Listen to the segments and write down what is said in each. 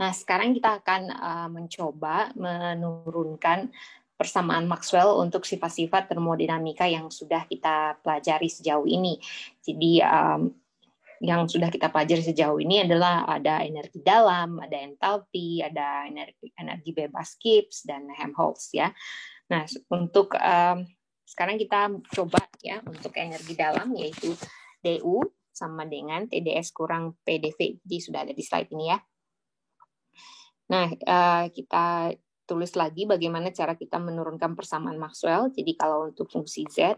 Nah, sekarang kita akan mencoba menurunkan persamaan Maxwell untuk sifat-sifat termodinamika yang sudah kita pelajari sejauh ini. Jadi, yang sudah kita pelajari sejauh ini adalah ada energi dalam, ada entalpi, ada energi bebas Gibbs, dan Helmholtz ya. Nah, untuk sekarang kita coba ya untuk energi dalam, yaitu DU sama dengan TDS kurang PDV. Jadi sudah ada di slide ini ya. Nah, kita tulis lagi bagaimana cara kita menurunkan persamaan Maxwell. Jadi kalau untuk fungsi Z,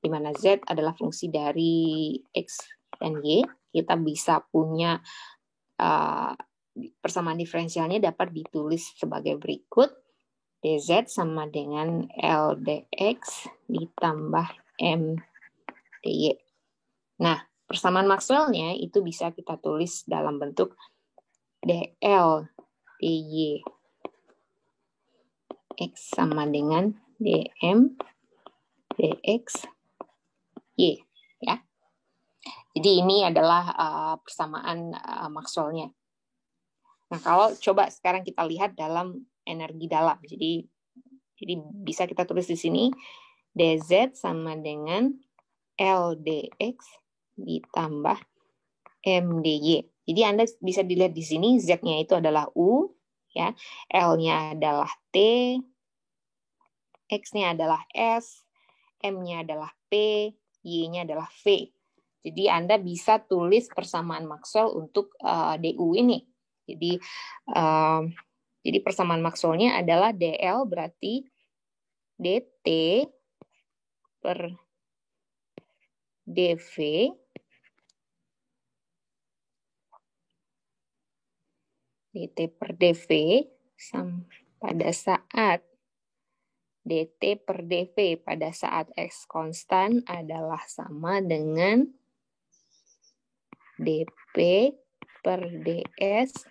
di mana Z adalah fungsi dari X dan Y, kita bisa punya persamaan diferensialnya dapat ditulis sebagai berikut. dz sama dengan LDX ditambah MDY. Nah, persamaan Maxwell-nya itu bisa kita tulis dalam bentuk DL DY X sama dengan DM DX Y ya. Jadi ini adalah persamaan Maxwell-nya. Nah, kalau coba sekarang kita lihat dalam energi dalam. Jadi bisa kita tulis di sini DZ sama dengan LDX ditambah MDY. Jadi Anda bisa dilihat di sini Z-nya itu adalah U, ya, L-nya adalah T, X-nya adalah S, M-nya adalah P, Y-nya adalah V. Jadi Anda bisa tulis persamaan Maxwell untuk DU ini. Jadi persamaan Maxwell-nya adalah DL berarti DT per DV DT per DV pada saat DT per DV pada saat X konstan adalah sama dengan DP per DS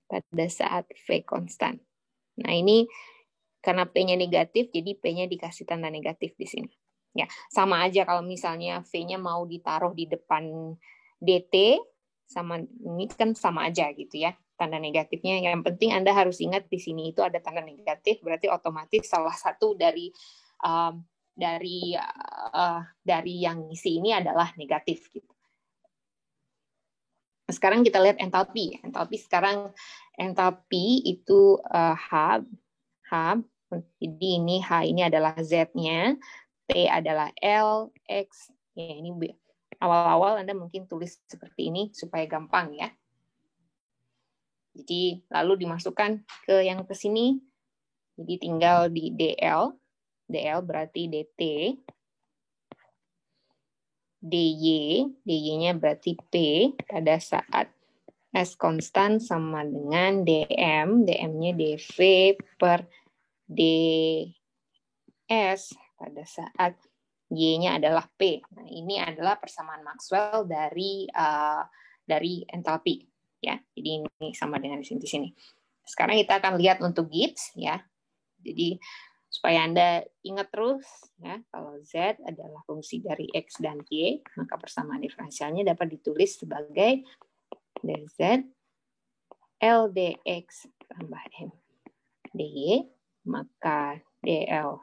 pada saat V konstan. Nah, ini karena P-nya negatif, jadi P-nya dikasih tanda negatif di sini. Ya, sama aja kalau misalnya V-nya mau ditaruh di depan DT, sama ini kan sama aja gitu ya, tanda negatifnya. Yang penting Anda harus ingat di sini itu ada tanda negatif, berarti otomatis salah satu dari yang isi ini adalah negatif gitu. Sekarang kita lihat entalpi. Entalpi itu H. Jadi ini H ini adalah Z-nya, P adalah L, X. Ya, ini awal-awal Anda mungkin tulis seperti ini supaya gampang ya. Jadi lalu dimasukkan ke yang ke sini. Jadi tinggal di DL. DL berarti DT. DY-nya berarti P pada saat S konstan sama dengan DM, DM-nya DV per DS pada saat Y-nya adalah P. Nah, ini adalah persamaan Maxwell dari entalpi ya. Jadi ini sama dengan di sini. Sekarang kita akan lihat untuk Gibbs ya. Jadi supaya Anda ingat terus, ya, kalau Z adalah fungsi dari X dan Y, maka persamaan diferensialnya dapat ditulis sebagai dz LDX tambah M DY, maka DL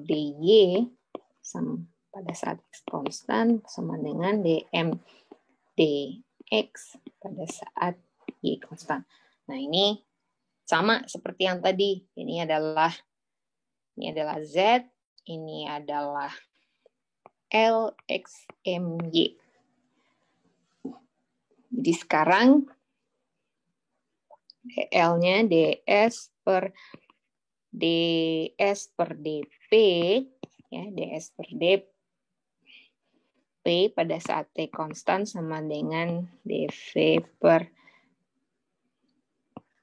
DY pada saat X konstan sama dengan DM DX pada saat Y konstan. Nah, ini sama seperti yang tadi. Ini adalah Z, ini adalah L, X, M, Y. Jadi sekarang DL-nya DS per DP, ya, DS per DP pada saat T konstan sama dengan DV per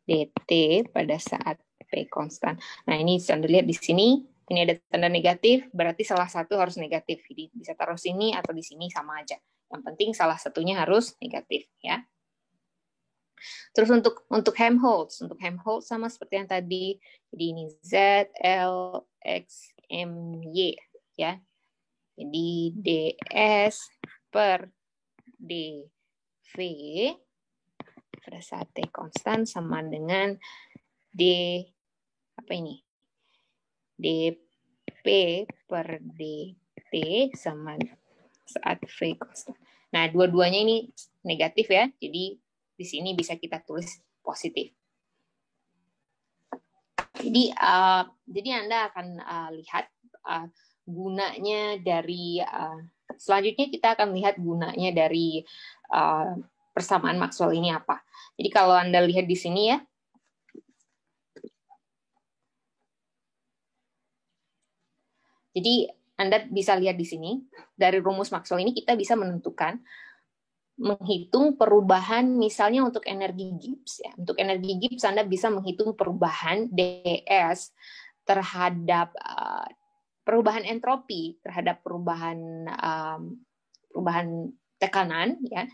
DT pada saat P konstan. Nah, ini bisa Anda lihat di sini, ini ada tanda negatif, berarti salah satu harus negatif. Jadi bisa taruh sini atau di sini sama aja. Yang penting salah satunya harus negatif, ya. Terus untuk Helmholtz sama seperti yang tadi. Jadi ini Z, L, X, M, Y, ya. Jadi DS per DV pada saat T konstan sama dengan D, apa ini? dP per dt sama saat V konstan. Nah, dua-duanya ini negatif ya, jadi di sini bisa kita tulis positif. Jadi Anda akan lihat gunanya dari selanjutnya kita akan lihat gunanya dari persamaan Maxwell ini apa. Jadi kalau Anda lihat di sini ya, jadi Anda bisa lihat di sini dari rumus Maxwell ini kita bisa menghitung perubahan misalnya untuk energi Gibbs ya. Untuk energi Gibbs Anda bisa menghitung perubahan ds terhadap perubahan entropi terhadap perubahan tekanan ya.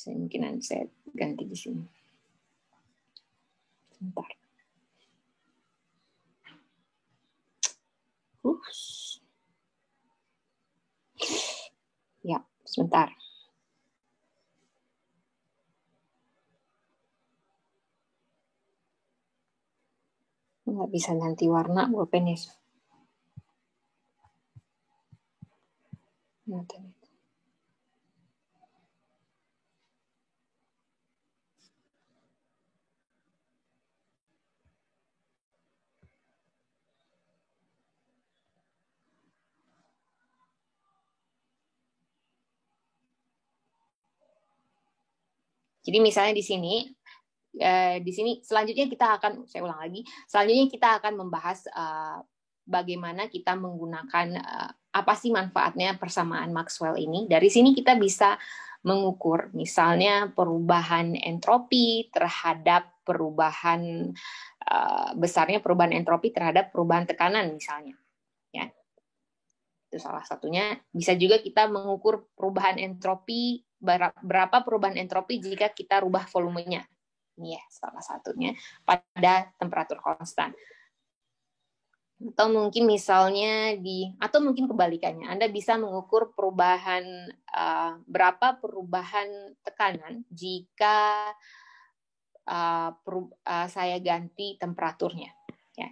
Mungkin saya ganti di sini. Sebentar. Ya, sebentar. Nggak bisa ganti warna pulpennya. Jadi misalnya di sini selanjutnya kita akan, saya ulang lagi, selanjutnya kita akan membahas bagaimana kita menggunakan apa sih manfaatnya persamaan Maxwell ini. Dari sini kita bisa mengukur misalnya perubahan entropi terhadap perubahan besarnya perubahan entropi terhadap perubahan tekanan misalnya. Ya. Itu salah satunya. Bisa juga kita mengukur perubahan entropi, berapa perubahan entropi jika kita rubah volumenya. Ini ya salah satunya pada temperatur konstan. Atau mungkin misalnya atau mungkin kebalikannya, Anda bisa mengukur perubahan berapa perubahan tekanan jika saya ganti temperaturnya. Ya.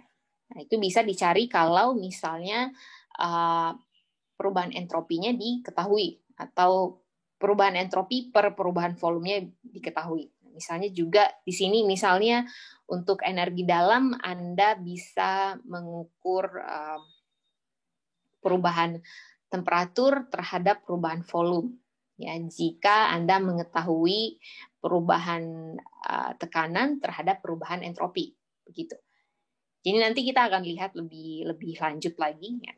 Nah, itu bisa dicari kalau misalnya perubahan entropinya diketahui atau perubahan entropi per perubahan volumenya diketahui. Misalnya juga di sini misalnya untuk energi dalam Anda bisa mengukur perubahan temperatur terhadap perubahan volume. Ya, jika Anda mengetahui perubahan tekanan terhadap perubahan entropi, begitu. Jadi nanti kita akan lihat lebih lanjut lagi. Ya.